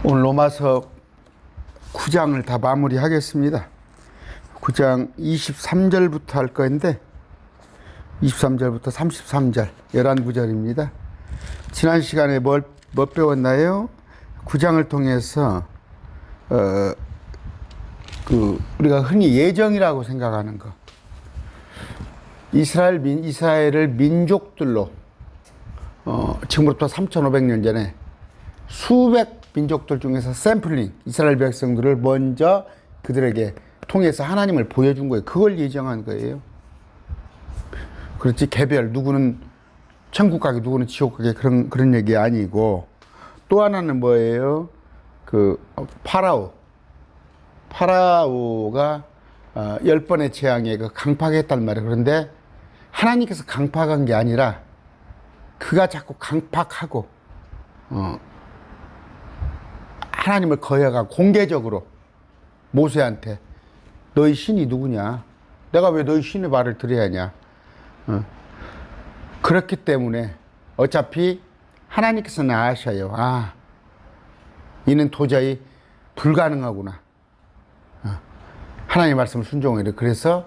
오늘 로마서 9장을 다 마무리하겠습니다. 9장 23절부터 할 건데 23절부터 33절 11구절입니다. 지난 시간에 뭐 배웠나요? 9장을 통해서 우리가 흔히 예정이라고 생각하는 거, 이스라엘을 민족들로 지금부터 3,500년 전에 수백 민족들 중에서 샘플링, 이스라엘 백성들을 먼저 그들에게 통해서 하나님을 보여준 거예요. 그걸 예정한 거예요. 그렇지, 개별, 누구는 천국 가게, 누구는 지옥 가게, 그런 얘기 아니고, 또 하나는 뭐예요? 파라오가 10번의 재앙에 강팍했단 말이에요. 그런데 하나님께서 강팍한 게 아니라 그가 자꾸 강팍하고 하나님을 거여가 공개적으로 모세한테 너희 신이 누구냐? 내가 왜 너희 신의 말을 들어야 하냐? 그렇기 때문에 어차피 하나님께서는 아셔요. 아, 이는 도저히 불가능하구나. 하나님의 말씀을 순종해요. 그래서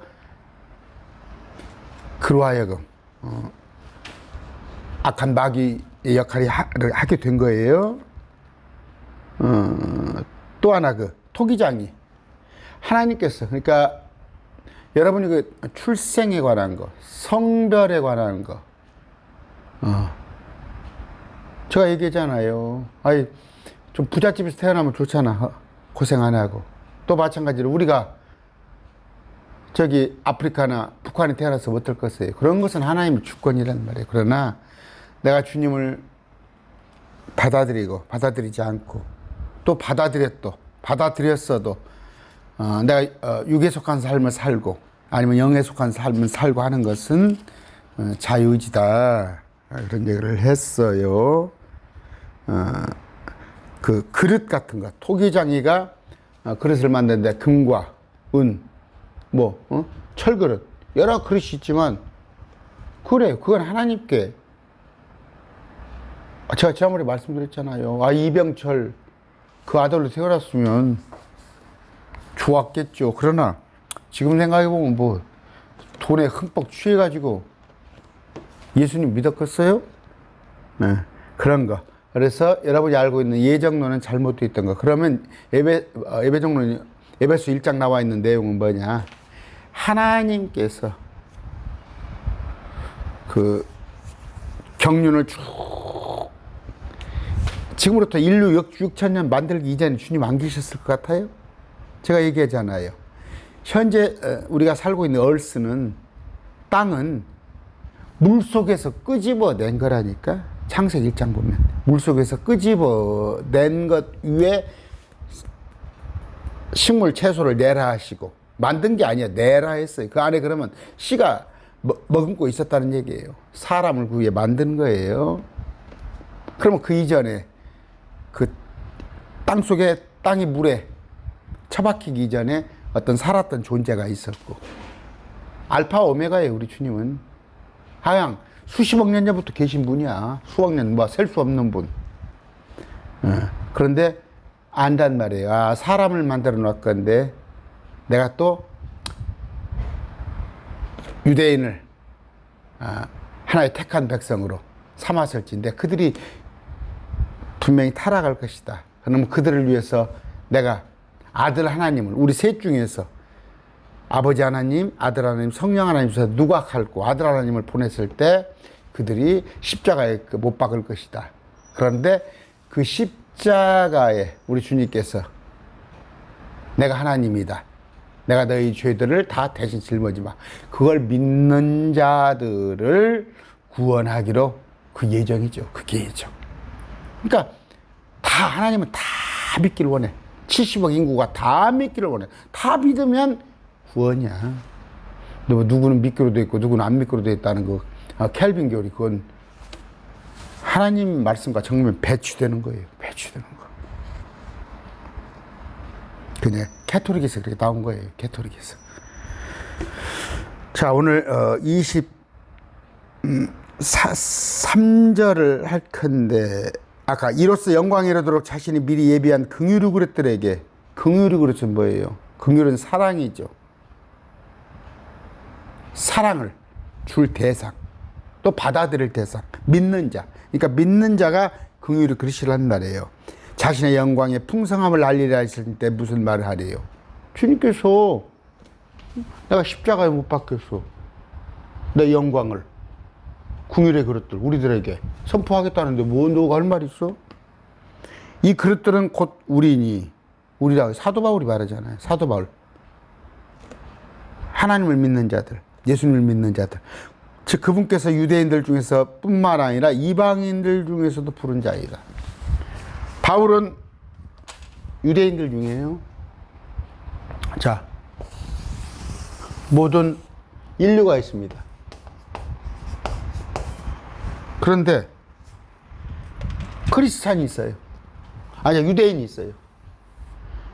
그로 하여금 악한 마귀의 역할을 하게 된 거예요. 또 하나 토기장이 하나님께서, 그러니까 여러분이 출생에 관한 거, 성별에 관한 거, 제가 얘기했잖아요. 아이, 좀 부잣집에서 태어나면 좋잖아. 고생 안 하고. 또 마찬가지로 우리가 저기 아프리카나 북한에 태어나서 어떨 것이에요. 그런 것은 하나님의 주권이란 말이에요. 그러나 내가 주님을 받아들이지 않고 또 받아들였어도 내가 육에 속한 삶을 살고 아니면 영에 속한 삶을 살고 하는 것은 자유의지다. 그런 얘기를 했어요. 그 그릇 같은 거, 토기장이가 그릇을 만드는데 금과 은, 철그릇, 여러 그릇이 있지만 그래요. 그건 하나님께. 제가 지난번에 말씀드렸잖아요. 이병철 그 아들로 태어났으면 좋았겠죠. 그러나 지금 생각해보면 돈에 흠뻑 취해가지고 예수님 믿었겠어요? 네, 그런 거. 그래서 여러분이 알고 있는 예정론은 잘못되어 있던 거. 그러면 예배정론이 에베소 1장 나와 있는 내용은 뭐냐? 하나님께서 그 경륜을 쭉 지금부터 인류 6,000년 만들기 이전에 주님 안 계셨을 것 같아요? 제가 얘기하잖아요. 현재 우리가 살고 있는 얼스는, 땅은 물속에서 끄집어낸 거라니까. 창세기 1장 보면 물속에서 끄집어낸 것 위에 식물 채소를 내라 하시고, 만든 게 아니야, 내라 했어요. 그 안에 그러면 씨가 머금고 있었다는 얘기예요. 사람을 그 위에 만든 거예요. 그러면 그 이전에 그 땅속에, 땅이 물에 처박히기 이전에 어떤 살았던 존재가 있었고, 알파 오메가예요. 우리 주님은 하양 수십억 년 전부터 계신 분이야. 수억 년, 셀 수 없는 분. 그런데 안단 말이에요. 사람을 만들어 놓을 건데 내가 또 유대인을 하나의 택한 백성으로 삼았을진데 그들이 분명히 타락할 것이다. 그러면 그들을 위해서 내가 아들 하나님을, 우리 셋 중에서 아버지 하나님, 아들 하나님, 성령 하나님 중에서 누가 할고 아들 하나님을 보냈을 때 그들이 십자가에 못 박을 것이다. 그런데 그 십자가에 우리 주님께서 내가 하나님이다. 내가 너희 죄들을 다 대신 짊어지마. 그걸 믿는 자들을 구원하기로 그 예정이죠. 그게 예정. 그러니까 다 하나님은 다 믿기를 원해. 70억 인구가 다 믿기를 원해. 다 믿으면 구원이야. 누구는 믿기로 돼 있고 누구는 안 믿기로 돼 있다는 거, 켈빈 교리, 그건 하나님 말씀과 정면 배치되는 거예요. 배치되는 거. 그냥 캐토릭에서 그렇게 나온 거예요. 캐토릭에서. 자, 오늘 23절을 할 건데 아까 이로써 영광이 이르도록 자신이 미리 예비한 긍휼의 그릇들에게, 긍휼의 그릇은 뭐예요? 긍휼은 사랑이죠. 사랑을 줄 대상, 또 받아들일 대상, 믿는 자. 그러니까 믿는 자가 긍휼의 그릇이라는 말이에요. 자신의 영광의 풍성함을 알리라 했을 때 무슨 말을 하래요? 주님께서 내가 십자가에 못 박혔어, 내 영광을, 긍휼의 그릇들 우리들에게 선포하겠다는데 뭐 너가 할 말 있어? 이 그릇들은 곧 우리니, 우리라고 사도 바울이 말하잖아요. 사도 바울. 하나님을 믿는 자들, 예수님을 믿는 자들. 즉 그분께서 유대인들 중에서 뿐만 아니라 이방인들 중에서도 부른 자이다. 바울은 유대인들 중이에요. 자, 모든 인류가 있습니다. 그런데 크리스찬이 있어요. 아니, 유대인이 있어요.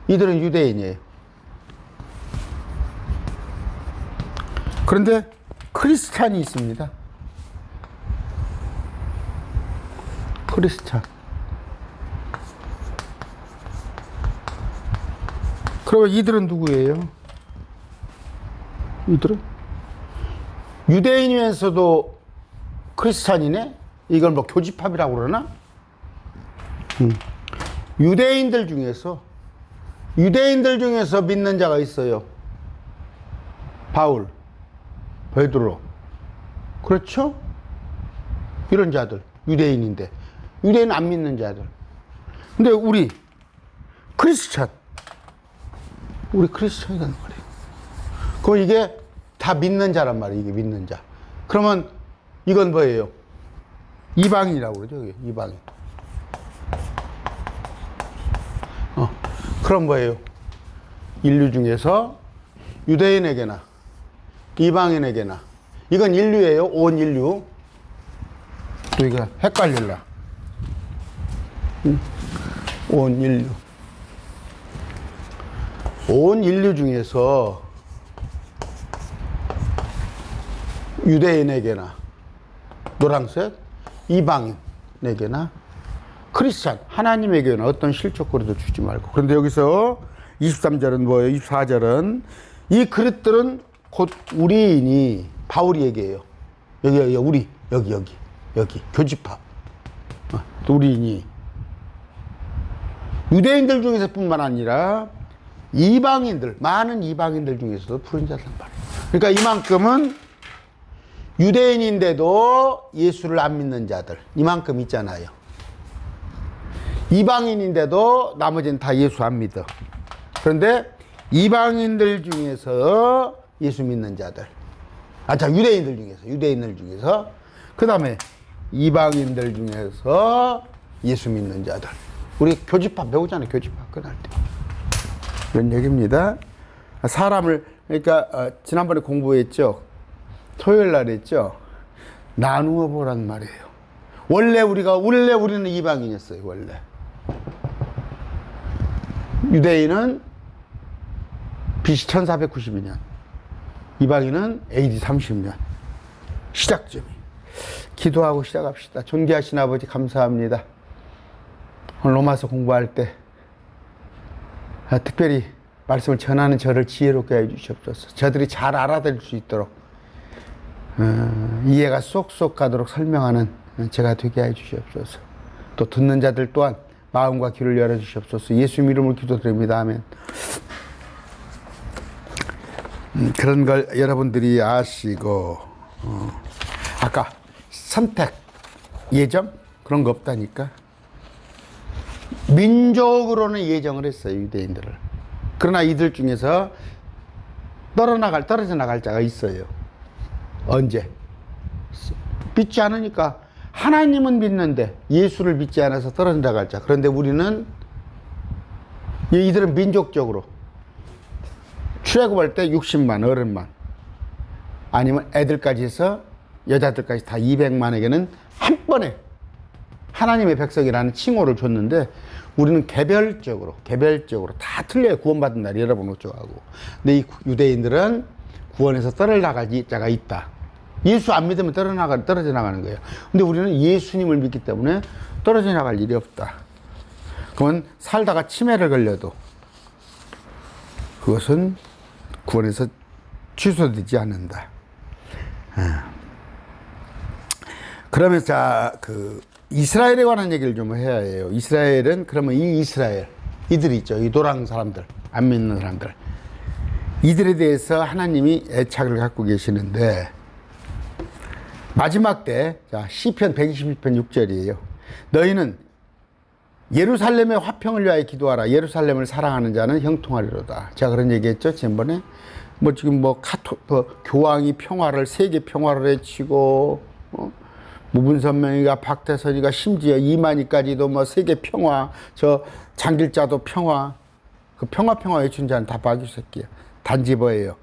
이들은 유대인이에요. 그런데 크리스찬이 있습니다. 크리스찬. 그러면 이들은 누구예요? 이들은 유대인이면서도 크리스찬이네? 이걸 뭐 교집합이라고 그러나? 유대인들 중에서 믿는 자가 있어요. 바울, 베드로, 그렇죠? 이런 자들, 유대인인데, 유대인 안 믿는 자들. 근데 우리 크리스찬이란 말이에요. 그럼 이게 다 믿는 자란 말이에요. 이게 믿는 자. 그러면 이건 뭐예요? 이방인이라고 그러죠. 이방인. 그럼 뭐예요? 인류 중에서 유대인에게나 이방인에게나, 이건 인류예요. 온 인류. 또 이거 헷갈릴라. 온 인류. 온 인류 중에서 유대인에게나, 노란색, 이방인에게나, 크리스찬, 하나님에게는 어떤 실족거리도 주지 말고. 그런데 여기서 23절은 뭐예요? 24절은 이 그릇들은 곧 우리이니, 바울이 얘기해요. 여기, 여기, 교집합. 우리이니. 유대인들 중에서 뿐만 아니라 이방인들, 많은 이방인들 중에서도 부른 자란 말이에요. 그러니까 이만큼은 유대인인데도 예수를 안 믿는 자들, 이만큼 있잖아요. 이방인인데도 나머지는 다 예수 안 믿어. 그런데 이방인들 중에서 예수 믿는 자들. 유대인들 중에서. 그 다음에 이방인들 중에서 예수 믿는 자들. 우리 교집합 배우잖아요. 교집합 끝날 때. 이런 얘기입니다. 사람을, 그러니까, 지난번에 공부했죠. 토요일 날 했죠. 나누어 보란 말이에요. 원래 우리는 이방인이었어요. 원래. 유대인은 BC 1492년. 이방인은 AD 30년. 시작점이. 기도하고 시작합시다. 존귀하신 아버지 감사합니다. 오늘 로마서 공부할 때 특별히 말씀을 전하는 저를 지혜롭게 해주시옵소서. 저들이 잘 알아들을 수 있도록 이해가 쏙쏙 가도록 설명하는 제가 되게 해주시옵소서. 또 듣는 자들 또한 마음과 귀를 열어주시옵소서. 예수 이름으로 기도드립니다. 아멘. 그런 걸 여러분들이 아시고 아까 선택, 예정 그런 거 없다니까. 민족으로는 예정을 했어요. 유대인들을. 그러나 이들 중에서 떨어져 나갈 자가 있어요. 언제? 믿지 않으니까. 하나님은 믿는데 예수를 믿지 않아서 떨어져 나갈 자. 그런데 우리는, 이들은 민족적으로 출애굽할 때 60만 어른만, 아니면 애들까지 해서 여자들까지 다 200만에게는 한 번에 하나님의 백성이라는 칭호를 줬는데, 우리는 개별적으로 다 틀려요. 구원받은 날이 여러분 어쩌고 하고. 근데 이 유대인들은 구원에서 떨어져 나갈 자가 있다. 예수 안 믿으면 떨어져 나가는 거예요. 근데 우리는 예수님을 믿기 때문에 떨어져 나갈 일이 없다. 그러면 살다가 치매를 걸려도 그것은 구원에서 취소되지 않는다. 그러면 자, 이스라엘에 관한 얘기를 좀 해야 해요. 이스라엘은 그러면 이 이스라엘, 이들 있죠. 이 노랑 사람들, 안 믿는 사람들. 이들에 대해서 하나님이 애착을 갖고 계시는데 마지막 때, 자, 시편 121편 6절이에요. 너희는 예루살렘의 화평을 위하여 기도하라. 예루살렘을 사랑하는 자는 형통하리로다. 제가 그런 얘기 했죠, 지난번에. 지금 교황이 평화를, 세계 평화를 외치고, 무분선명이가, 박태선이가, 심지어 이만희까지도 세계 평화, 장길자도 평화, 그 평화 외친 자는 다 마귀 새끼야. 단지버예요.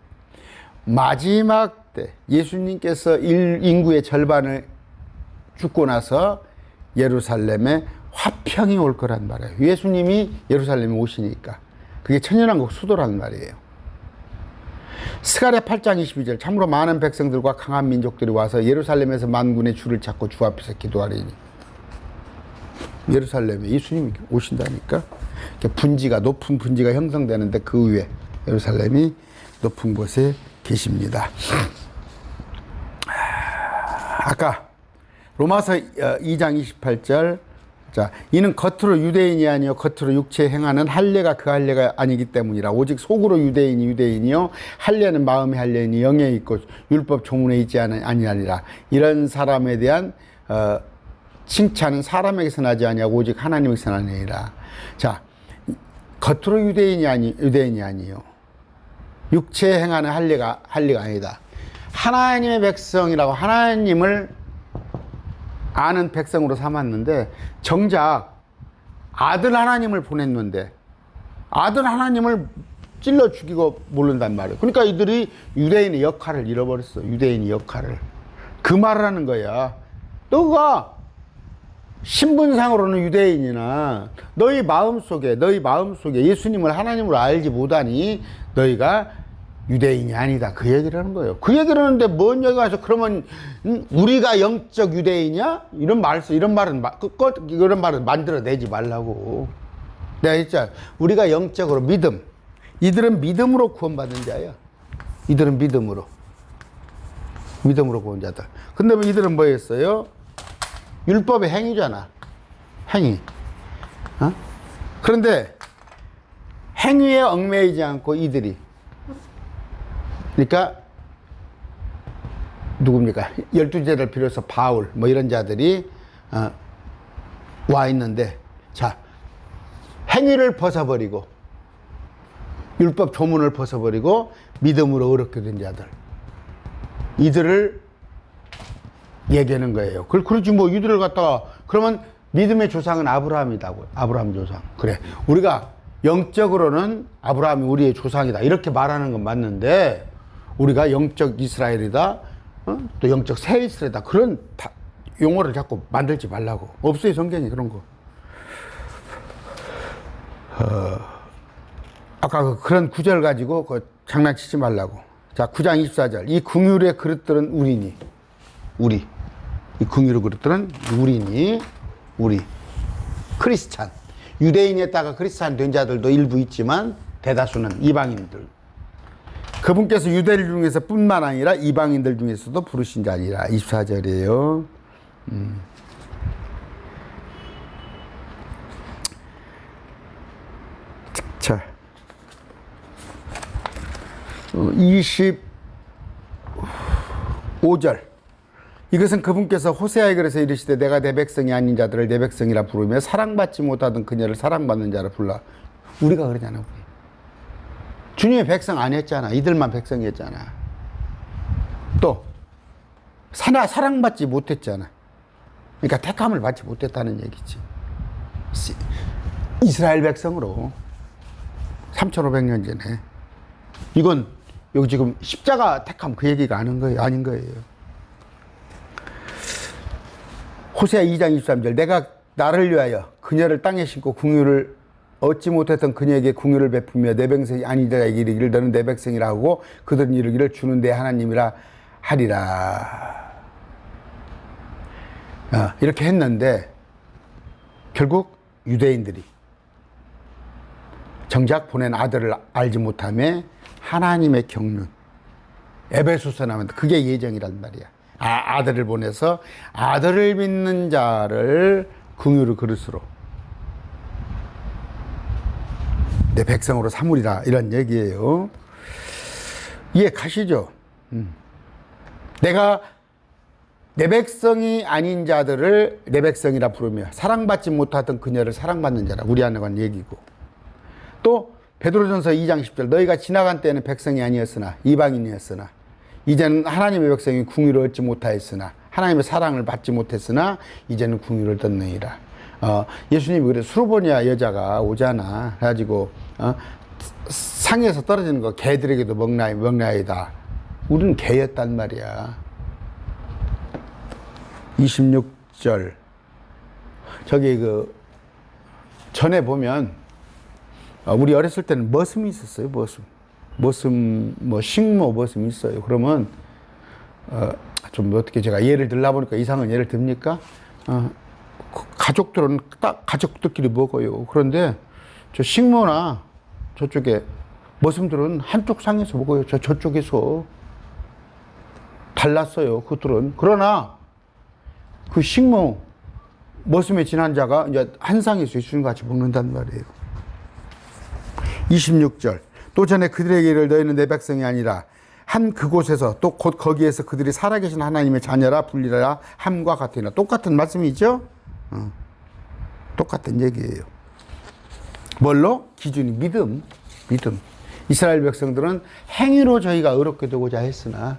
마지막 때 예수님께서 인구의 절반을 죽고 나서 예루살렘에 화평이 올 거란 말이에요. 예수님이 예루살렘에 오시니까. 그게 천년왕국 수도란 말이에요. 스가랴 8장 22절 참으로 많은 백성들과 강한 민족들이 와서 예루살렘에서 만군의 주를 찾고 주 앞에서 기도하리니. 예루살렘에 예수님이 오신다니까. 분지가, 높은 분지가 형성되는데 그 위에 예루살렘이 높은 곳에 계십니다. 아까 로마서 2장 28절, 자, 이는 겉으로 유대인이 아니요 겉으로 육체에 행하는 할례가 그 할례가 아니기 때문이라. 오직 속으로 유대인이 유대인이요 할례는 마음의 할례니 영에 있고 율법 조문에 있지 아니하리라. 이런 사람에 대한 칭찬은 사람에게서 나지 아니하고 오직 하나님에게서 나니라. 자, 겉으로 유대인이 아니요 육체에 행하는 할례가 아니다. 하나님의 백성이라고 하나님을 아는 백성으로 삼았는데 정작 아들 하나님을 보냈는데 아들 하나님을 찔러 죽이고 모른단 말이에요. 그러니까 이들이 유대인의 역할을 잃어버렸어. 유대인의 역할을. 그 말을 하는 거야. 너가 신분상으로는 유대인이나 너희 마음속에 예수님을 하나님으로 알지 못하니 너희가 유대인이 아니다. 그 얘기를 하는 거예요. 그 얘기를 하는데 뭔 얘기가 와서 그러면 우리가 영적 유대인이야? 이런 말은 만들어내지 말라고. 내가 했잖아. 우리가 영적으로 믿음. 이들은 믿음으로 구원받은 자야. 이들은 믿음으로 구원 자들. 근데 이들은 뭐였어요? 율법의 행위잖아. 행위. 그런데 행위에 얽매이지 않고 이들이, 그러니까 누굽니까? 12제를 비롯해서 바울 이런 자들이 와 있는데, 자, 행위를 벗어버리고 율법 조문을 벗어버리고 믿음으로 의롭게 된 자들, 이들을 얘기하는 거예요. 그렇지 이들을 갖다가 그러면 믿음의 조상은 아브라함이다고. 아브라함 조상. 그래, 우리가 영적으로는 아브라함이 우리의 조상이다 이렇게 말하는 건 맞는데 우리가 영적 이스라엘이다, 또 영적 새 이스라엘이다, 그런 용어를 자꾸 만들지 말라고. 없어요, 성경에 그런 거. 아까 그런 구절 가지고 장난치지 말라고. 자, 9장 24절. 이 긍휼의 그릇들은 우리니. 이 긍휼의 그릇들은 우리. 크리스찬. 유대인에다가 크리스찬 된 자들도 일부 있지만 대다수는 이방인들. 그분께서 유대인 중에서 뿐만 아니라 이방인들 중에서도 부르신 자니라. 24절이에요. 자, 25절. 이것은 그분께서 호세아에 그래서 이르시되 내가 내 백성이 아닌 자들을 내 백성이라 부르며 사랑받지 못하던 그녀를 사랑받는 자라 불러. 우리가 그러잖아. 주님의 백성 아니었잖아. 이들만 백성이었잖아. 또 사랑받지 못했잖아. 그러니까 택함을 받지 못했다는 얘기지. 이스라엘 백성으로 3500년 전에. 이건 여기 지금 십자가 택함 그 얘기가 아닌 거예요. 호세아 2장 23절. 내가 나를 위하여 그녀를 땅에 심고 긍휼을 얻지 못했던 그녀에게 긍휼을 베푸며 내 백성이 아닌 자에게 이르기를 너는 내 백성이라 하고 그들은 이르기를 주는 내 하나님이라 하리라. 이렇게 했는데 결국 유대인들이 정작 보낸 아들을 알지 못하며 하나님의 경륜, 에베소서 나오는데 그게 예정이란 말이야. 아들을 보내서 아들을 믿는 자를 긍휼의 그릇으로 내 백성으로 삼으리라, 이런 얘기예요. 이해 가시죠? 내가 내 백성이 아닌 자들을 내 백성이라 부르며 사랑받지 못하던 그녀를 사랑받는 자라, 우리 안에 관한 얘기고, 또 베드로전서 2장 10절 너희가 지나간 때에는 백성이 아니었으나 이방인이었으나 이제는 하나님의 백성이 궁유를 얻지 못하였으나 하나님의 사랑을 받지 못했으나 이제는 궁유를 얻느니라. 예수님이 그래, 수르보니아 여자가 오잖아. 그래가지고 상에서 떨어지는 거 개들에게도 먹나이다. 우리는 개였단 말이야. 26절 저기 전에 보면 우리 어렸을 때는 머슴이 있었어요. 머슴 뭐 식모 머슴이 있어요. 그러면 좀 어떻게 제가 예를 들라 보니까 이상한 예를 듭니까? 가족들은 딱 가족들끼리 먹어요. 그런데 저 식모나 저쪽에 머슴들은 한쪽 상에서 먹어요. 저쪽에서 달랐어요. 그들은. 그러나 그 식모 머슴에 지난 자가 이제 한 상에서 예수님 같이 먹는단 말이에요. 26절 또 전에 그들에게 이를 너희는 내 백성이 아니라 한 그곳에서 또 곧 거기에서 그들이 살아계신 하나님의 자녀라 불리라 함과 같으나, 똑같은 말씀이죠. 똑같은 얘기예요. 뭘로? 기준이 믿음. 이스라엘 백성들은 행위로 저희가 의롭게 되고자 했으나,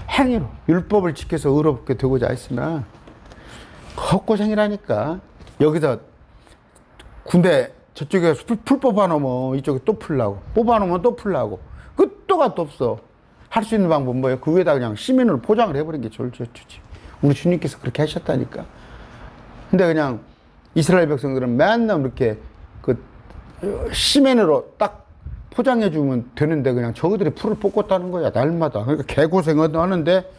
행위로 율법을 지켜서 의롭게 되고자 했으나 헛고생이라니까. 여기서 군대 저쪽에 풀 뽑아놓으면 이쪽에 또 풀라고, 뽑아놓으면 또 풀라고, 끝도 갓도 없어. 할 수 있는 방법은 뭐예요? 그 위에다 그냥 시멘으로 포장을 해버리는 게 좋지. 우리 주님께서 그렇게 하셨다니까. 근데 그냥 이스라엘 백성들은 맨날 이렇게 시멘으로 딱 포장해주면 되는데 그냥 저들이 풀을 뽑겠다는 거야, 날마다. 그러니까 개고생을 하는데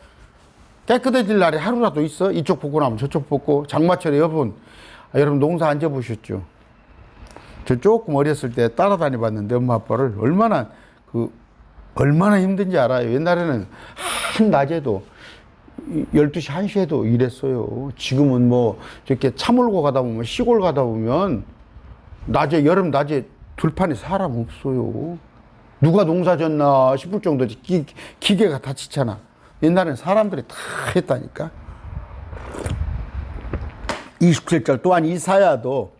깨끗해질 날이 하루라도 있어? 이쪽 뽑고 나면 저쪽 뽑고. 장마철에 여러분 농사 안 져보셨죠? 저 조금 어렸을 때 따라다니 봤는데 엄마 아빠를 얼마나 힘든지 알아요. 옛날에는 한낮에도 12시, 1시에도 일했어요. 지금은 뭐 저렇게 차 몰고 가다 보면, 시골 가다 보면 여름 낮에 들판에 사람 없어요. 누가 농사 졌나 싶을 정도 기계가 다 지잖아. 옛날에는 사람들이 다 했다니까. 27절 또한 이사야도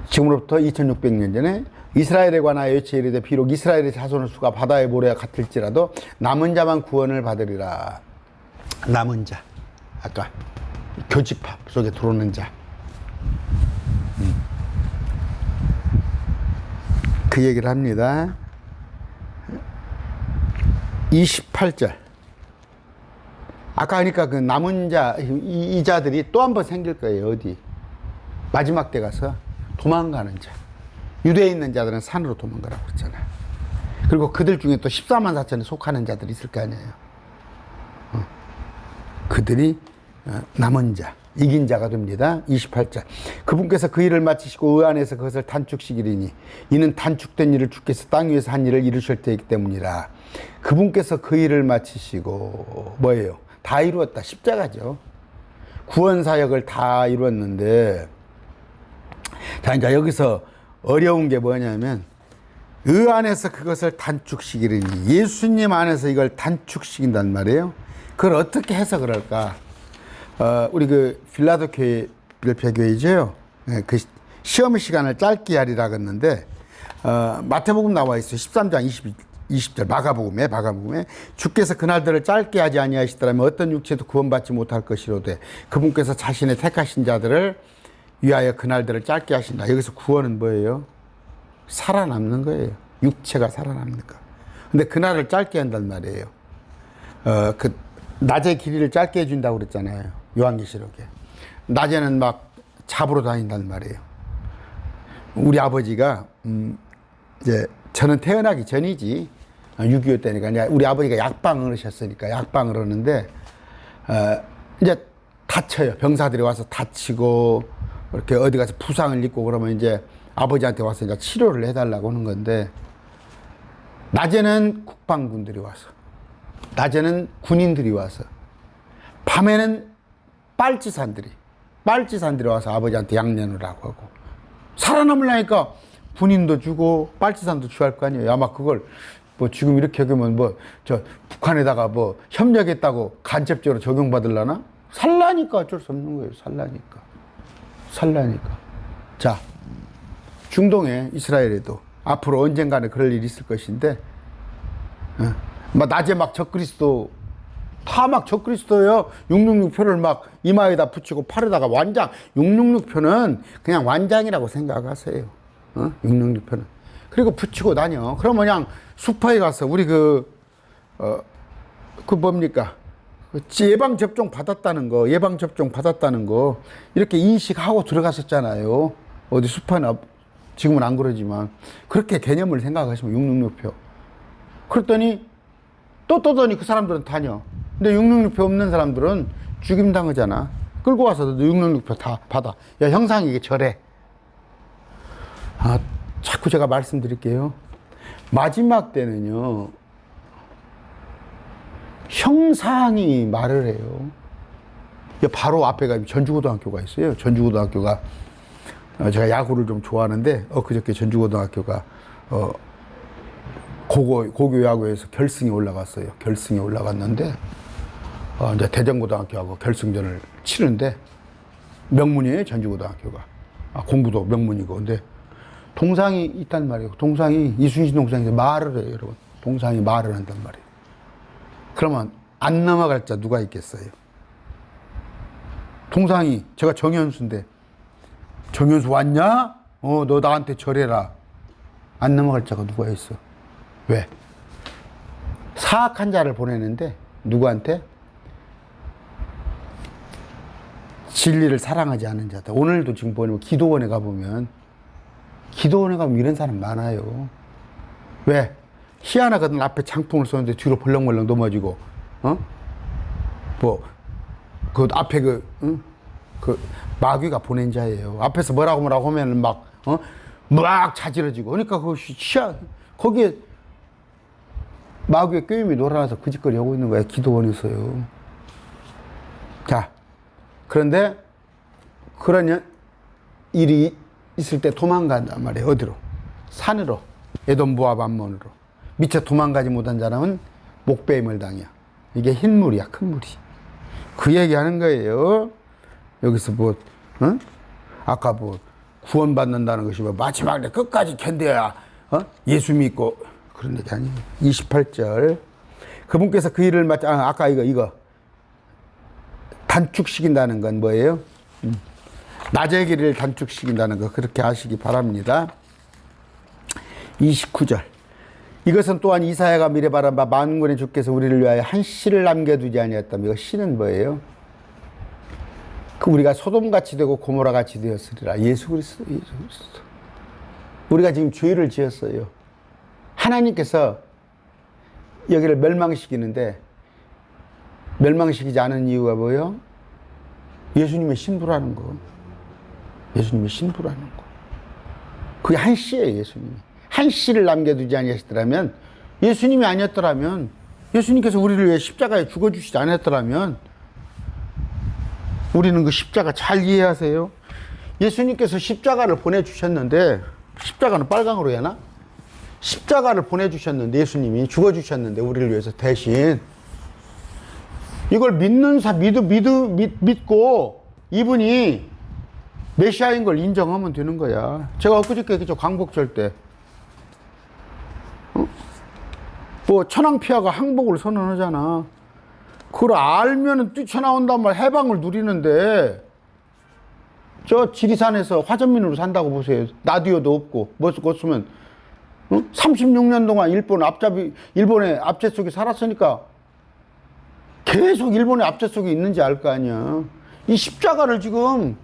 지금으로부터 2600년 전에 이스라엘에 관하여 외쳐 이르되 비록 이스라엘의 자손의 수가 바다의 모래와 같을지라도 남은 자만 구원을 받으리라. 남은 자, 아까 교집합 속에 들어오는 자, 그 얘기를 합니다. 28절 아까 하니까 그 남은 자, 이 자들이 또 한 번 생길 거예요. 어디? 마지막 때 가서 도망가는 자. 유대에 있는 자들은 산으로 도망가라고 그랬잖아. 그리고 그들 중에 또 14만 4천에 속하는 자들이 있을 거 아니에요. 그들이 남은 자, 이긴 자가 됩니다. 28절 그분께서 그 일을 마치시고 의안에서 그것을 단축시키리니 이는 단축된 일을 주께서 땅 위에서 한 일을 이루실 때이기 때문이라. 그분께서 그 일을 마치시고 뭐예요? 다 이루었다. 십자가죠. 구원 사역을 다 이루었는데, 자 이제 여기서 어려운 게 뭐냐면 의 안에서 그것을 단축시키리니, 예수님 안에서 이걸 단축시킨단 말이에요. 그걸 어떻게 해석을 할까? 우리 필라델피아 교회죠. 그 시험 시간을 짧게 하리라 그랬는데 마태복음 나와 있어요. 13장 20절 마가복음에 주께서 그날들을 짧게 하지 아니하시더라면 어떤 육체도 구원받지 못할 것이로되 그분께서 자신의 택하신 자들을 위하여 그날들을 짧게 하신다. 여기서 구원은 뭐예요? 살아남는 거예요. 육체가 살아남는 거. 근데 그날을 짧게 한단 말이에요. 낮의 길이를 짧게 해준다고 그랬잖아요. 요한계시록에. 낮에는 막 잡으러 다닌단 말이에요. 우리 아버지가, 이제 저는 태어나기 전이지, 6.25 때니까 이제 우리 아버지가 약방을 하셨으니까 약방을 하는데 이제 다쳐요. 병사들이 와서 다치고 이렇게 어디 가서 부상을 입고 그러면 이제 아버지한테 와서 이제 치료를 해달라고 하는 건데 낮에는 국방군들이 와서 낮에는 군인들이 와서 밤에는 빨치산들이 와서 아버지한테 양년을 하고 살아남으려니까 군인도 주고 빨치산도 주할 거 아니에요. 아마 그걸 뭐 지금 이렇게 하면 뭐 저 북한에다가 뭐 협력했다고 간접적으로 적용받으려나? 살라니까 어쩔 수 없는 거예요. 살라니까. 자, 중동에 이스라엘에도 앞으로 언젠가는 그럴 일이 있을 것인데 막 낮에 막 적그리스도 다 막 적그리스도예요. 666표를 막 이마에다 붙이고 팔에다가 완장. 666표는 그냥 완장이라고 생각하세요. 666표는. 그리고 붙이고 다녀. 그러면 그냥 수파에 가서 우리 그 뭡니까? 예방접종 받았다는 거, 이렇게 인식하고 들어갔었잖아요. 어디 수파나, 지금은 안 그러지만. 그렇게 개념을 생각하시면 666표. 그랬더니 또 떠더니 그 사람들은 다녀. 근데 666표 없는 사람들은 죽임당하잖아. 끌고 와서도 666표 다 받아. 야, 형상에게 절해. 자꾸 제가 말씀드릴게요. 마지막 때는요, 형상이 말을 해요. 바로 앞에가 전주고등학교가 있어요. 전주고등학교가, 제가 야구를 좀 좋아하는데, 그저께 전주고등학교가, 고교 야구에서 결승에 올라갔어요. 결승에 올라갔는데, 이제 대전고등학교하고 결승전을 치는데, 명문이에요, 전주고등학교가. 공부도 명문이고. 근데, 동상이 있단 말이에요. 동상이, 이순신 동상이 말을 해요, 여러분. 동상이 말을 한단 말이에요. 그러면 안 넘어갈 자 누가 있겠어요? 동상이, 제가 정현수인데, 정현수 왔냐? 너 나한테 절해라. 안 넘어갈 자가 누가 있어? 왜? 사악한 자를 보내는데, 누구한테? 진리를 사랑하지 않은 자다. 오늘도 지금 보면 기도원에 가보면 이런 사람 많아요. 왜? 희한하거든. 앞에 장풍을 쏘는데 뒤로 벌렁벌렁 넘어지고, 그 앞에 그 마귀가 보낸 자예요. 앞에서 뭐라고 하면은 막 자지러지고. 그러니까 거기에 마귀의 꾀임이 놀아나서 그 짓거리 하고 있는 거야. 기도원에서요. 자, 그런데 그런 일이 있을 때 도망간단 말이에요. 어디로? 산으로. 에돔 모압 암몬으로. 미처 도망가지 못한 사람은 목배임을 당해. 이게 흰물이야, 큰 물이. 그 얘기하는 거예요. 여기서 아까 구원받는다는 것이 마지막에 끝까지 견뎌야 예수 믿고 그런 얘기 아니에요. 28절. 그분께서 그 일을 아까 이거 단축시킨다는 건 뭐예요? 낮의 길을 단축시킨다는 거, 그렇게 아시기 바랍니다. 29절. 이것은 또한 이사야가 미래 바란 바 만군의 주께서 우리를 위하여 한 씨를 남겨두지 아니했다며. 이거 씨는 뭐예요? 우리가 소돔같이 되고 고모라같이 되었으리라. 예수 그리스도. 우리가 지금 죄를 지었어요. 하나님께서 여기를 멸망시키는데, 멸망시키지 않은 이유가 뭐예요? 예수님의 신부라는 거. 그게 한 씨예요, 예수님이. 한 씨를 남겨두지 아니하시더라면, 예수님이 아니었더라면, 예수님께서 우리를 위해 십자가에 죽어주시지 않았더라면, 우리는 그 십자가 잘 이해하세요. 예수님께서 십자가를 보내주셨는데, 십자가는 빨강으로 해나? 십자가를 보내주셨는데, 예수님이 죽어주셨는데, 우리를 위해서 대신, 이걸 믿고, 이분이 메시아인 걸 인정하면 되는 거야. 제가 엊그저께 광복절 때, 천황폐하가 항복을 선언하잖아. 그걸 알면은 뛰쳐나온단 말, 해방을 누리는데, 저 지리산에서 화전민으로 산다고 보세요. 라디오도 없고, 뭐 쓰면, 36년 동안 일본의 압제 속에 살았으니까, 계속 일본의 압제 속에 있는지 알 거 아니야. 이 십자가를 지금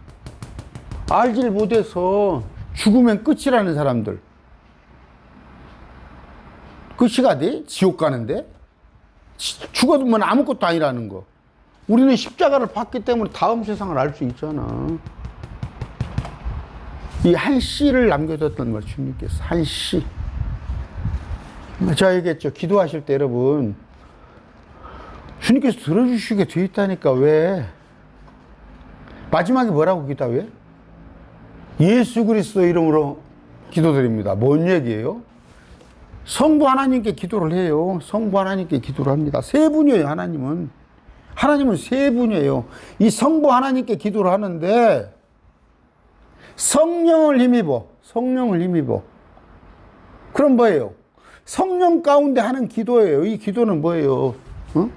알질 못해서 죽으면 끝이라는 사람들. 끝이가 돼? 지옥 가는데? 죽어두면 아무것도 아니라는 거. 우리는 십자가를 받기 때문에 다음 세상을 알 수 있잖아. 이 한 씨를 남겨뒀던 말 주님께서 한 씨. 제가 얘기했죠. 기도하실 때 여러분 주님께서 들어주시게 돼 있다니까. 왜? 마지막에 뭐라고 기도해? 예수 그리스도 이름으로 기도드립니다. 뭔 얘기예요? 성부 하나님께 기도를 해요. 성부 하나님께 기도를 합니다. 세 분이에요. 하나님은 세 분이에요. 이 성부 하나님께 기도를 하는데 성령을 힘입어. 그럼 뭐예요? 성령 가운데 하는 기도예요. 이 기도는 뭐예요? 어?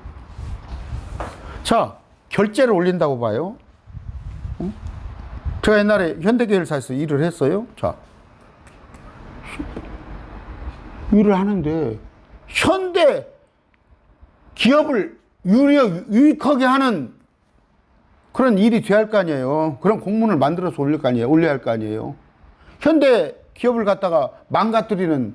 자, 결제를 올린다고 봐요. 어? 제가 옛날에 현대계열사에서 일을 했어요. 자, 일을 하는데 현대 기업을 유익하게 하는 그런 일이 돼야 할 거 아니에요. 그런 공문을 만들어서 올려야 할 거 아니에요. 현대 기업을 갖다가 망가뜨리는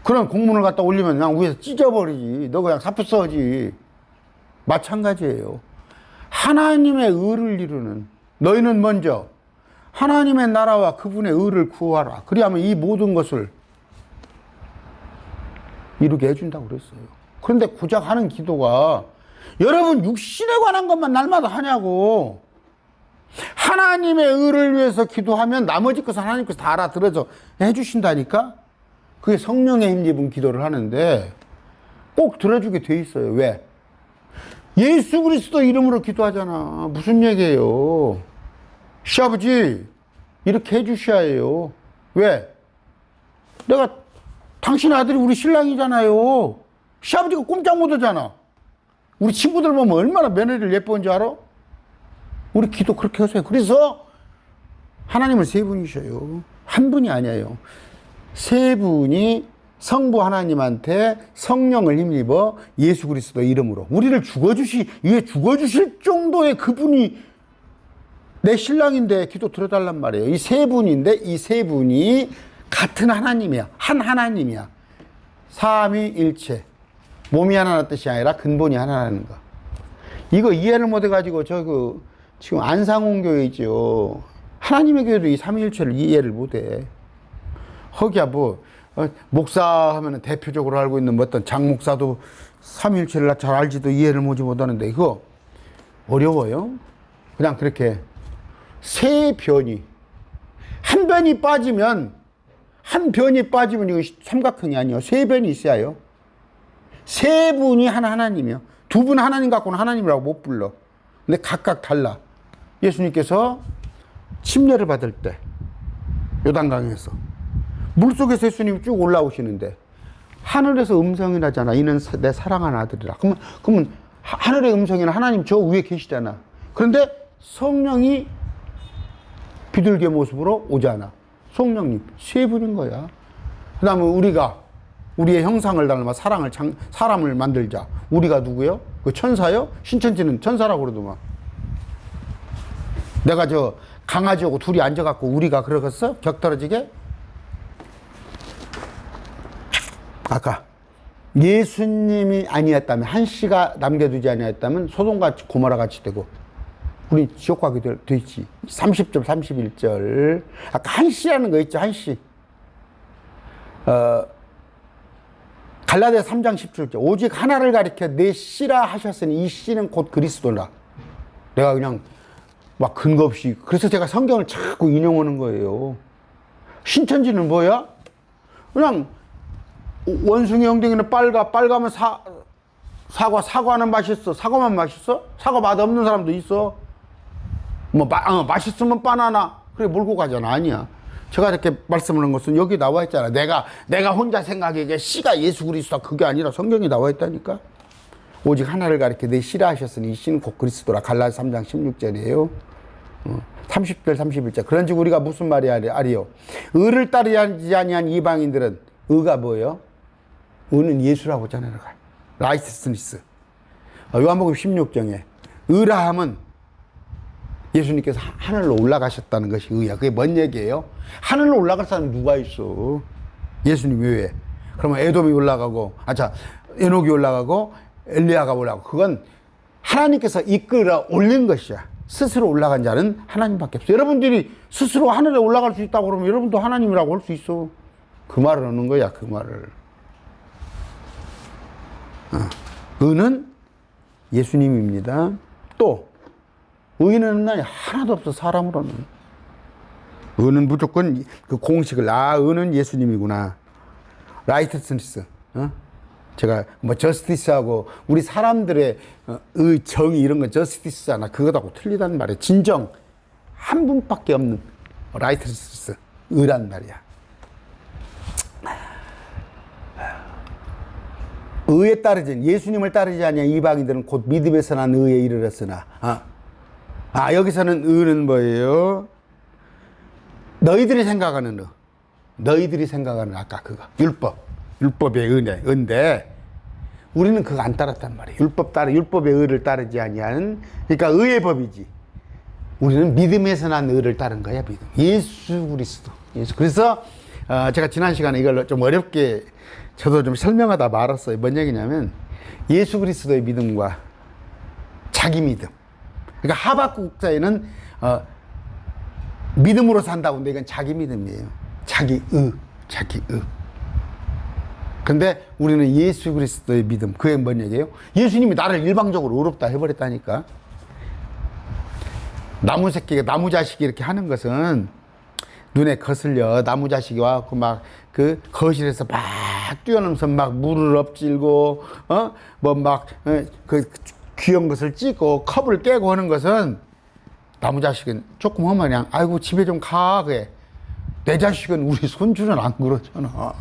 그런 공문을 갖다 올리면 그냥 위에서 찢어버리지. 너 그냥 사표 써지. 마찬가지예요. 하나님의 의를 이루는 너희는 먼저 하나님의 나라와 그분의 의를 구하라. 그리하면 이 모든 것을 이루게 해준다고 그랬어요. 그런데 고작 하는 기도가 여러분 육신에 관한 것만 날마다 하냐고. 하나님의 의를 위해서 기도하면 나머지 것은 하나님께서 다 알아들어서 해주신다니까. 그게 성령의 힘입은 기도를 하는데 꼭 들어주게 돼 있어요. 왜? 예수 그리스도 이름으로 기도하잖아. 무슨 얘기예요? 시아버지 이렇게 해주셔야 해요. 왜? 내가 당신 아들이 우리 신랑이잖아요. 시아버지가 꼼짝 못하잖아. 우리 친구들 보면 얼마나 며느리를 예뻐한지 알아? 우리 기도 그렇게 하세요. 그래서 하나님은 세 분이셔요. 한 분이 아니에요. 세 분이 성부 하나님한테 성령을 힘입어 예수 그리스도 이름으로 우리를 죽어주실 정도의 그분이 내 신랑인데 기도 들어달란 말이에요. 이 세 분인데 이 세 분이 같은 하나님이야. 한 하나님이야. 삼위일체. 몸이 하나라는 뜻이 아니라 근본이 하나라는 거. 이거 이해를 못해가지고 지금 안상홍 교회 있죠. 하나님의 교회도 이 삼위일체를 이해를 못해. 허기야 목사 하면 대표적으로 알고 있는 어떤 장 목사도 삼위일체를 잘 알지도 이해를 못하는데 이거 어려워요. 그냥 그렇게 세 변이 한 변이 빠지면 이거 삼각형이 아니에요. 세 변이 있어야 해요. 세 분이 하나님이요. 두 분 하나님 갖고는 하나님이라고 못 불러. 근데 각각 달라. 예수님께서 침례를 받을 때 요단강에서 물속에서 예수님이 쭉 올라오시는데 하늘에서 음성이 나잖아. 이는 내 사랑하는 아들이라. 그러면 하늘의 음성이는 하나님 저 위에 계시잖아. 그런데 성령이 비둘기의 모습으로 오잖아. 성령님 세 분인 거야. 그 다음에 우리의 형상을 닮아 사람을 만들자. 우리가 누구요? 그 천사요? 신천지는 천사라고 그러더만. 내가 강아지하고 둘이 앉아갖고 우리가 그러겠어? 격떨어지게? 아까 예수님이 아니었다면, 한 씨가 남겨두지 아니었다면 소돔과 고모라 같이 되고 우리 지옥 가게 되지. 30절 31절 아까 한 씨라는 거 있죠. 한 씨. 갈라디아 3장 17절 오직 하나를 가리켜 내 씨라 하셨으니 이 씨는 곧 그리스도라. 내가 그냥 막 근거 없이, 그래서 제가 성경을 자꾸 인용하는 거예요. 신천지는 뭐야? 그냥 원숭이 엉덩이는 빨가면 사과는 맛있어. 사과만 맛있어? 사과 맛 없는 사람도 있어. 맛있으면 바나나 그래 몰고 가잖아. 아니야. 제가 이렇게 말씀을 한 것은 여기 나와 있잖아. 내가 혼자 생각하기에 씨가 예수 그리스도다 그게 아니라 성경에 나와 있다니까. 오직 하나를 가리켜 내 씨라 하셨으니 이 씨는 곧 그리스도라. 갈라디아 3장 16절이에요 30절 31절 그런즉 우리가 무슨 말이 아리요? 의를 따르지 아니한 이방인들은 의가 뭐예요? 의는 예수라고 하잖아요. 라이트스니스. 요한복음 16장에 의라 함은 예수님께서 하늘로 올라가셨다는 것이 의야. 그게 뭔 얘기예요? 하늘로 올라갈 사람이 누가 있어? 예수님 외에. 그러면 에돔이 올라가고, 에녹이 올라가고, 엘리야가 올라가고, 그건 하나님께서 이끌어 올린 것이야. 스스로 올라간 자는 하나님밖에 없어. 여러분들이 스스로 하늘에 올라갈 수 있다고 그러면 여러분도 하나님이라고 할 수 있어. 그 말을 하는 거야, 그 말을. 의는 예수님입니다. 또 의는 하나도 없어, 사람으로는. 의는 무조건 그 공식을, 의는 예수님이구나. 라이트스니스. 제가 뭐 저스티스하고 우리 사람들의 의, 정의 이런 거 저스티스잖아. 그거하고 틀리단 말이야. 진정 한 분밖에 없는 라이트스니스, 의란 말이야. 의에 따르지, 예수님을 따르지 않냐 이방인들은 곧 믿음에서 난 의에 이르렀으나. 여기서는 의는 뭐예요? 너희들이 생각하는 의. 너희들이 생각하는 아까 그거 율법의 은데 우리는 그거 안 따랐단 말이에요. 율법의 의를 따르지 아니하는, 그러니까 의의 법이지. 우리는 믿음에서 난 의를 따른 거야. 믿음. 예수 그리스도. 그래서 제가 지난 시간에 이걸 좀 어렵게 저도 좀 설명하다 말았어요. 뭔 얘기냐면 예수 그리스도의 믿음과 자기 믿음. 그러니까 하박국 국사에는 믿음으로 산다고 하는데 이건 자기 믿음이에요. 자기 의. 근데 우리는 예수 그리스도의 믿음. 그게 뭔 얘기예요? 예수님이 나를 일방적으로 의롭다 해버렸다니까. 나무 새끼가 나무 자식이 이렇게 하는 것은 눈에 거슬려. 나무 자식이 와갖고 막 그 거실에서 막 뛰어넘어서 막 물을 엎질고 그 귀여운 것을 찍고 컵을 깨고 하는 것은, 나무 자식은 조금 하면 그냥 아이고 집에 좀 가. 그래. 내 자식은, 우리 손주는 안 그러잖아.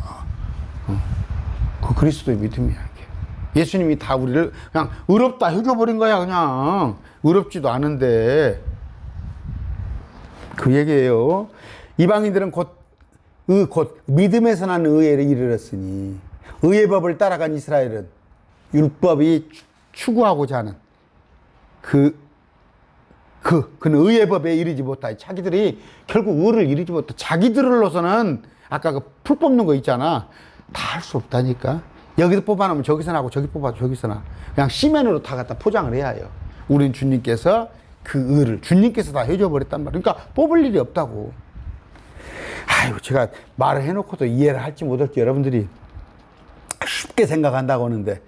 그 그리스도의 믿음이야. 이게. 예수님이 다 우리를 그냥 의롭다 해줘버린 거야. 그냥 의롭지도 않은데. 그 얘기예요. 이방인들은 곧 믿음에서 난 의에 이르렀으니, 의의 법을 따라간 이스라엘은 율법이 추구하고자 하는 그는 의의 법에 이르지 못하여 자기들이 결국 의를 이루지 못해. 자기들로서는 아까 그 풀 뽑는 거 있잖아. 다 할 수 없다니까. 여기서 뽑아놓으면 저기서 나고, 저기 뽑아도 저기서 나. 그냥 시멘으로 다 갖다 포장을 해야 해요. 우린 주님께서 그 의를 주님께서 다 해줘 버렸단 말이야. 그러니까 뽑을 일이 없다고. 제가 말을 해놓고도 이해를 할지 못할지 여러분들이 쉽게 생각한다고 하는데,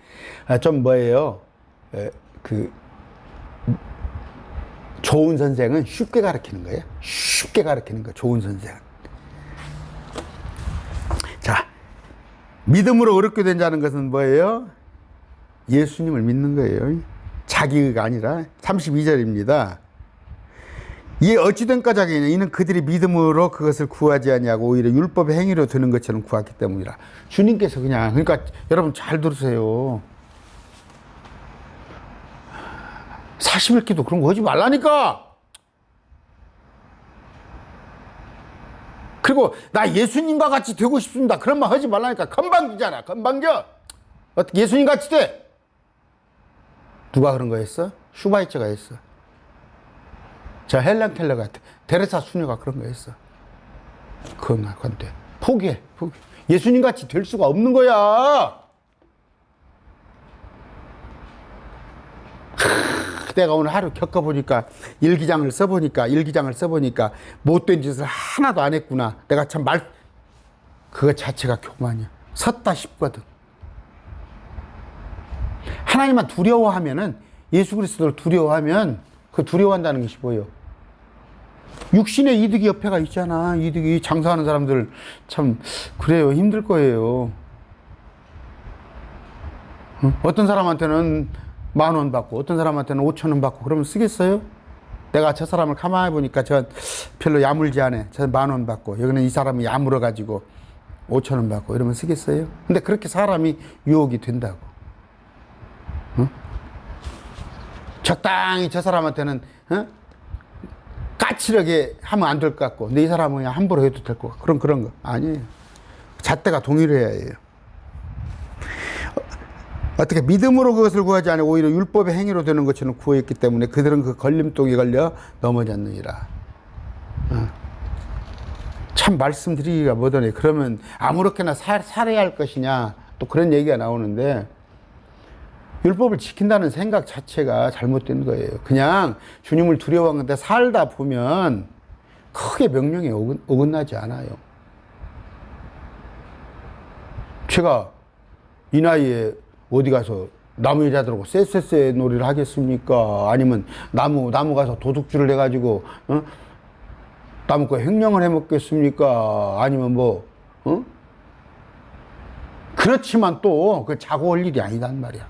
좀 뭐예요? 좋은 선생은 쉽게 가르치는 거예요. 쉽게 가르치는 거, 좋은 선생은. 자, 믿음으로 어렵게 된 자는 것은 뭐예요? 예수님을 믿는 거예요. 자기가 아니라. 32절입니다. 이 어찌된 까닭이냐, 이는 그들이 믿음으로 그것을 구하지 아니하고 오히려 율법의 행위로 드는 것처럼 구하기 때문이라. 주님께서 그냥, 그러니까 여러분 잘 들으세요. 40일 기도 그런 거 하지 말라니까. 그리고 나 예수님과 같이 되고 싶습니다, 그런 말 하지 말라니까. 건방지잖아, 건방져. 어떻게 예수님 같이 돼? 누가 그런 거 했어? 슈바이처가 했어. 저 헬렌 켈러가, 데레사 수녀가 그런 거 했어. 그건 안 돼. 포기해. 예수님 같이 될 수가 없는 거야. 내가 오늘 하루 겪어보니까, 일기장을 써보니까 못된 짓을 하나도 안 했구나. 내가 참 그거 자체가 교만이야. 섰다 싶거든. 하나님만 두려워하면은, 예수 그리스도를 두려워하면, 그 두려워한다는 것이 뭐예요? 육신의 이득이 옆에가 있잖아. 이득이. 장사하는 사람들 참 그래요. 힘들 거예요. 어떤 사람한테는 10,000원 받고 어떤 사람한테는 5,000원 받고 그러면 쓰겠어요? 내가 저 사람을 가만히 보니까 저 별로 야물지 않아. 저 10,000원 받고 여기는 이 사람이 야물어 가지고 5,000원 받고 이러면 쓰겠어요? 근데 그렇게 사람이 유혹이 된다고. 적당히 저 사람한테는 까칠하게 하면 안 될 것 같고, 근데 이 사람은 그냥 함부로 해도 될 것 같고, 그런 거 아니에요. 잣대가 동일해야 해요. 어떻게 믿음으로 그것을 구하지 않아 오히려 율법의 행위로 되는 것처럼 구했기 때문에 그들은 그 걸림돌에 걸려 넘어졌느니라. 참 말씀드리기가 뭐더니 그러면 아무렇게나 살아야 할 것이냐 또 그런 얘기가 나오는데 율법을 지킨다는 생각 자체가 잘못된 거예요. 그냥 주님을 두려워하는데 살다 보면 크게 명령에 어긋나지 않아요. 제가 이 나이에 어디 가서 나무 여자들하고 쎄쎄쎄 놀이를 하겠습니까? 아니면 나무 가서 도둑질을 해가지고 나무과 횡령을 해먹겠습니까? 아니면 뭐 그렇지만 또 그 자고 올 일이 아니단 말이야.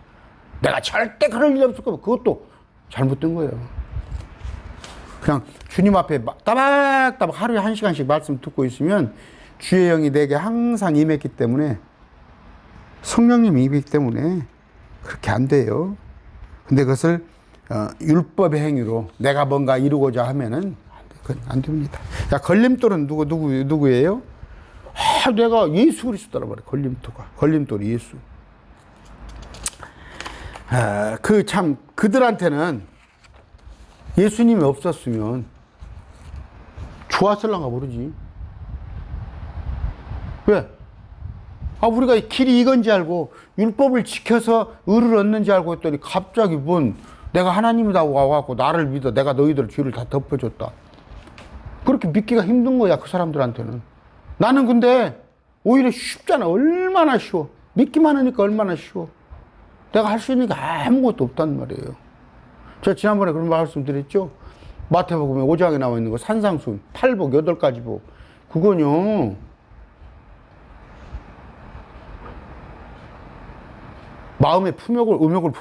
내가 절대 그럴 일이 없을 거면 그것도 잘못된 거예요. 그냥 주님 앞에 따박따박 하루에 1시간씩 말씀 듣고 있으면 주의 영이 내게 항상 임했기 때문에 성령님이 임했기 때문에 그렇게 안 돼요. 근데 그것을 율법의 행위로 내가 뭔가 이루고자 하면은 안 됩니다. 야, 걸림돌은 누구예요? 내가 예수 그리스도라 말이야. 걸림돌이 예수. 그들한테는 예수님이 없었으면 좋았을랑가 모르지. 왜? 우리가 길이 이건지 알고 율법을 지켜서 의를 얻는지 알고 했더니 갑자기 내가 하나님이라고 와갖고 나를 믿어. 내가 너희들 죄를 다 덮어줬다. 그렇게 믿기가 힘든 거야, 그 사람들한테는. 나는 근데 오히려 쉽잖아. 얼마나 쉬워. 믿기만 하니까 얼마나 쉬워. 내가 할 수 있는 게 아무것도 없단 말이에요. 제가 지난번에 그런 말씀 드렸죠? 마태복음에 5장에 나와 있는 거 산상순, 8복, 8가지 복. 그거는요, 마음의 음욕을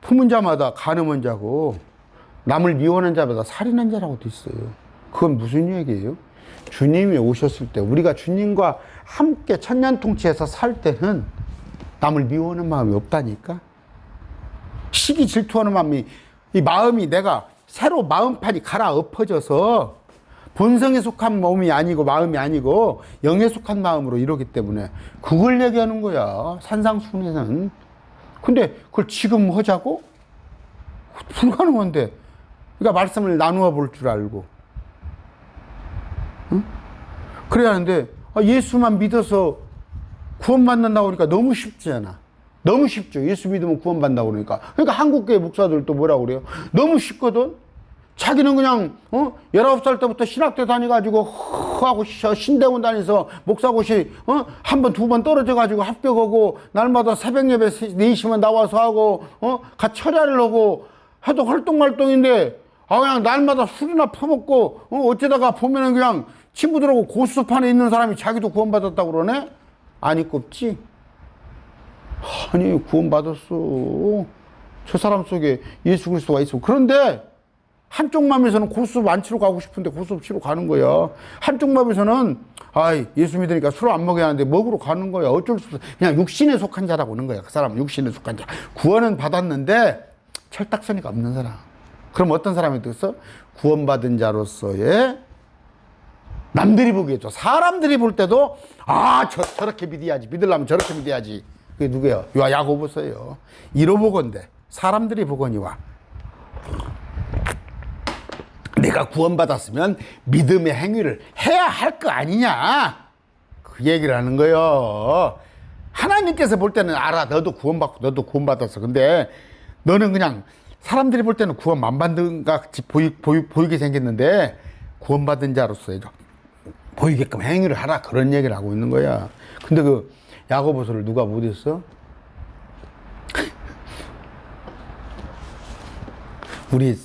품은 자마다 간음한 자고 남을 미워하는 자마다 살인한 자라고 돼 있어요. 그건 무슨 얘기예요? 주님이 오셨을 때 우리가 주님과 함께 천년통치해서 살 때는 남을 미워하는 마음이 없다니까. 시기 질투하는 마음이, 이 마음이 내가 새로 마음판이 갈아엎어져서 본성에 속한 몸이 아니고 마음이 아니고 영에 속한 마음으로 이러기 때문에 그걸 얘기하는 거야, 산상순에는. 근데 그걸 지금 하자고? 불가능한데. 그러니까 말씀을 나누어 볼 줄 알고. 응? 그래야 하는데 예수만 믿어서 구원받는다고 그러니까 너무 쉽잖아. 너무 쉽죠. 예수 믿으면 구원받는다고 그러니까. 그러니까 한국교회 목사들도 뭐라고 그래요? 너무 쉽거든. 자기는 그냥 19살 때부터 신학대 다녀가지고 하고 신대원 다니서 목사고시 한 번, 두 번 떨어져가지고 합격하고 날마다 새벽 예배 4시만 나와서 하고 같이 철야를 하고 해도 활동인데 그냥 날마다 술이나 퍼먹고 어쩌다가 보면은 그냥 친구들하고 고수판에 있는 사람이 자기도 구원받았다고 그러네? 안 입겁지? 아니, 구원받았어. 저 사람 속에 예수 그리스도가 있어. 그런데 한쪽 마음에서는 고수업 안 치러 가고 싶은데 고수업 치러 가는 거야. 한쪽 마음에서는 예수 믿으니까 술 안 먹어야 하는데 먹으러 가는 거야. 어쩔 수 없어. 그냥 육신에 속한 자라고 하는 거야. 그 사람은 육신에 속한 자. 구원은 받았는데 철딱서니가 없는 사람. 그럼 어떤 사람이 됐어? 구원받은 자로서의 남들이 보기에도, 사람들이 볼 때도 저렇게 믿어야지. 믿으려면 저렇게 믿어야지. 그게 누구예요? 야고보서예요. 이로 보건대. 사람들이 보거니와 내가 구원받았으면 믿음의 행위를 해야 할 거 아니냐, 그 얘기를 하는 거예요. 하나님께서 볼 때는 알아. 너도 구원받고 너도 구원받았어. 근데 너는 그냥 사람들이 볼 때는 구원 안 받은 것 같이 보이게 생겼는데 구원받은 자로서 보이게끔 행위를 하라, 그런 얘기를 하고 있는 거야. 근데 그 야고보서를 누가 못했어? 우리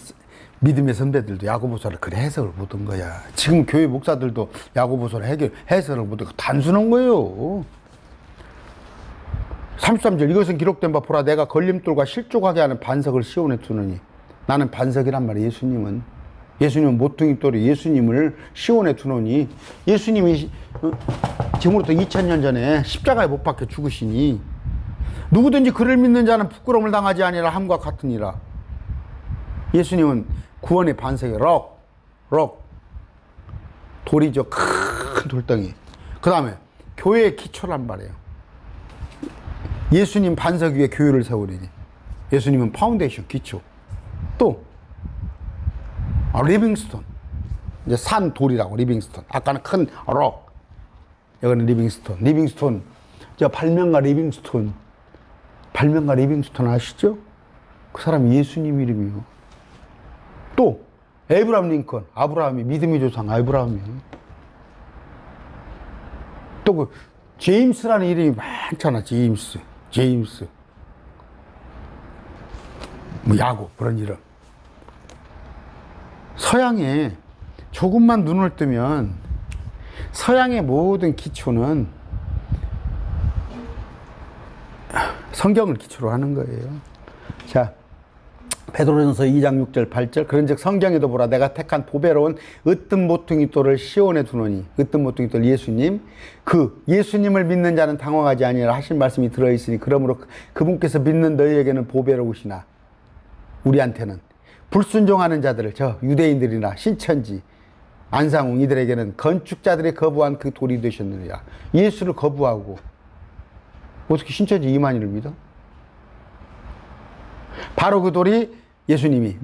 믿음의 선배들도 야고보서를 그래 해석을 못한 거야. 지금 교회 목사들도 야고보서를 해석을 못하고 단순한 거예요. 33절, 이것은 기록된 바 보라, 내가 걸림돌과 실족하게 하는 반석을 시온에 두느니. 나는 반석이란 말이야. 예수님은 모퉁이 돌이 예수님을 시온에 두노니. 예수님이 지금으로부터 2000년 전에 십자가에 못 박혀 죽으시니 누구든지 그를 믿는 자는 부끄러움을 당하지 아니라 함과 같으니라. 예수님은 구원의 반석이 록 돌이죠. 큰 돌덩이. 그 다음에 교회의 기초란 말이에요. 예수님 반석 위에 교회를 세우리니. 예수님은 파운데이션, 기초. 또 리빙스톤, 이제 산 돌이라고, 리빙스톤. 아까는 큰 록. 여기는 리빙스톤. 리빙스톤. 저 발명가 리빙스톤. 발명가 리빙스톤 아시죠? 그 사람이 예수님 이름이요. 또, 에이브라함 링컨. 아브라함이, 믿음의 조상 아브라함이요. 또 그, 제임스라는 이름이 많잖아, 제임스. 제임스. 뭐, 야곱, 그런 이름. 서양에 조금만 눈을 뜨면 서양의 모든 기초는 성경을 기초로 하는 거예요. 자, 베드로전서 2장 6절 8절 그런즉 성경에도 보라 내가 택한 보배로운 으뜸 모퉁이 돌을 시온에 두노니 으뜸 모퉁이 돌 예수님 그 예수님을 믿는 자는 당황하지 아니하라 하신 말씀이 들어있으니 그러므로 그분께서 믿는 너희에게는 보배로우시나 우리한테는 불순종하는 자들을 저 유대인들이나 신천지 안상웅 이들에게는 건축자들이 거부한 그 돌이 되셨느니라. 예수를 거부하고 어떻게 신천지 이만희를 믿어? 바로 그 돌이 예수님이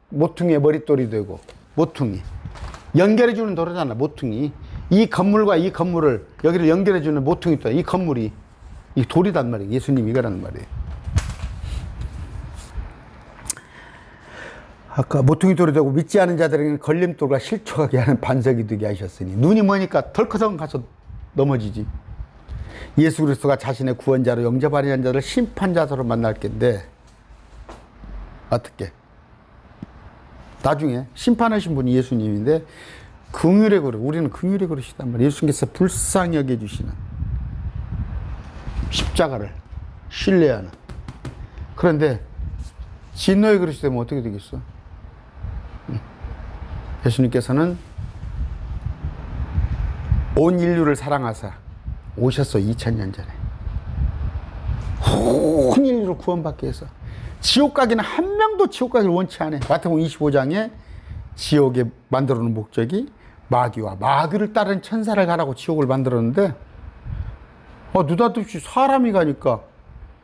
모퉁이의 머릿돌이 되고 모퉁이 연결해주는 돌이잖아. 모퉁이 이 건물과 이 건물을 여기를 연결해주는 모퉁이 돌 이 건물이 이 돌이단 말이에요. 예수님이 이거라는 말이에요. 아까 모퉁이 돌이 되고 믿지 않은 자들에게는 걸림돌과 실족하게 하는 반석이 되게 하셨으니 눈이 머니까 덜커덩 가서 넘어지지. 예수 그리스도가 자신의 구원자로 영접하려는 자들을 심판자로 만날 텐데 어떻게? 나중에 심판하신 분이 예수님인데 긍휼의 그릇, 우리는 긍휼의 그릇이단 말이에요. 예수님께서 불쌍히 여겨주시는 십자가를 신뢰하는. 그런데 진노의 그릇이 되면 어떻게 되겠어? 예수님께서는 온 인류를 사랑하사 오셨어. 2000년 전에 온 인류를 구원받기 위해서. 지옥 가기는 한 명도 지옥 가기를 원치 않아. 마태복음 25장에 지옥에 만들어 놓은 목적이 마귀와 마귀를 따른 천사를 가라고 지옥을 만들었는데 느닷없이 사람이 가니까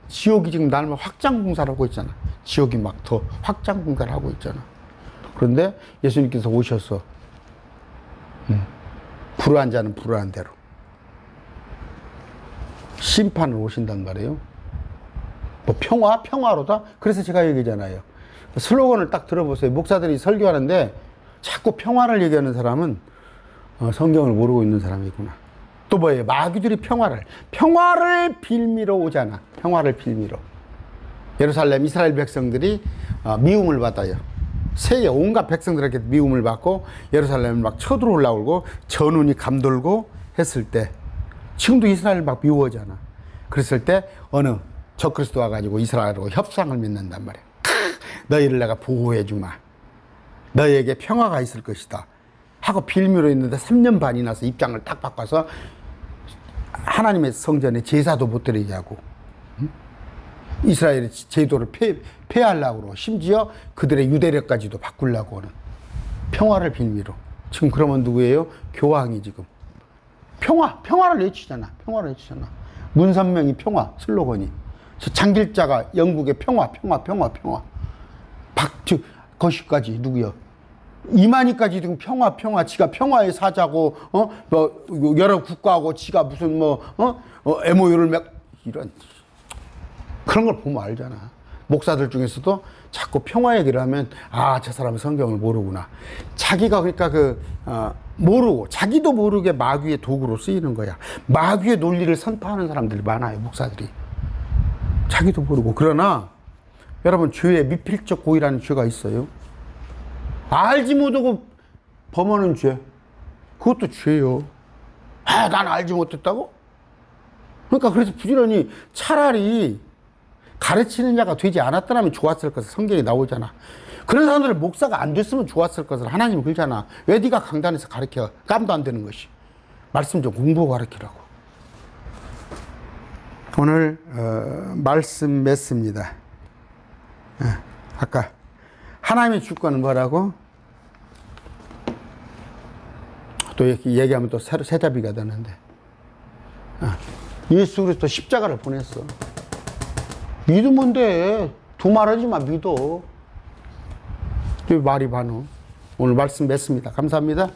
지옥이 지금 날마다 확장 공사를 하고 있잖아. 지옥이 막 더 확장 공사를 하고 있잖아. 그런데 예수님께서 오셔서 불의한 자는 불의한 대로 심판을 오신단 말이에요. 뭐 평화로다? 그래서 제가 얘기하잖아요. 슬로건을 딱 들어보세요. 목사들이 설교하는데 자꾸 평화를 얘기하는 사람은 성경을 모르고 있는 사람이구나. 또 뭐예요? 마귀들이 평화를 빌미로 오잖아. 평화를 빌미로. 예루살렘 이스라엘 백성들이 미움을 받아요. 세계 온갖 백성들에게 미움을 받고 예루살렘을 막 쳐들어올라오고 전운이 감돌고 했을 때 지금도 이스라엘 막 미워하잖아. 그랬을 때 어느 적그리스도 와가지고 이스라엘하고 협상을 맺는단 말이야. 너희를 내가 보호해주마. 너희에게 평화가 있을 것이다. 하고 빌미로 있는데 3년 반이 나서 입장을 딱 바꿔서 하나님의 성전에 제사도 못 드리게 하고 이스라엘의 제도를 폐하려고 그러고 심지어 그들의 유대력까지도 바꾸려고 하는 평화를 빌미로. 지금 그러면 누구예요? 교황이 지금 평화를 외치잖아. 평화를 외치잖아. 문선명이 평화 슬로건이. 장길자가 영국의 평화. 거시까지 누구요? 이만희까지 지금 평화. 지가 평화의 사자고 여러 국가하고 지가 무슨 MOU를 이런 그런 걸 보면 알잖아. 목사들 중에서도 자꾸 평화 얘기를 하면 저 사람은 성경을 모르구나. 자기가 그러니까 모르고 자기도 모르게 마귀의 도구로 쓰이는 거야. 마귀의 논리를 선포하는 사람들이 많아요. 목사들이. 자기도 모르고. 그러나 여러분 죄의 미필적 고의라는 죄가 있어요. 알지 못하고 범하는 죄. 그것도 죄요. 난 알지 못했다고? 그러니까 그래서 부지런히 차라리 가르치는 자가 되지 않았더라면 좋았을 것을 성경에 나오잖아. 그런 사람들 목사가 안 됐으면 좋았을 것을 하나님이 그러잖아. 왜 네가 강단에서 가르쳐? 깜도 안 되는 것이. 말씀 좀 공부하고 가르치라고. 오늘 말씀 맺습니다. 아까 하나님의 주권은 뭐라고? 또 이렇게 얘기하면 또 새로 새잡이가 되는데 예수 그리스도 십자가를 보냈어. 믿으면 돼. 두말하지 마. 믿어. 왜 말이 많어? 오늘 말씀 맺습니다. 감사합니다.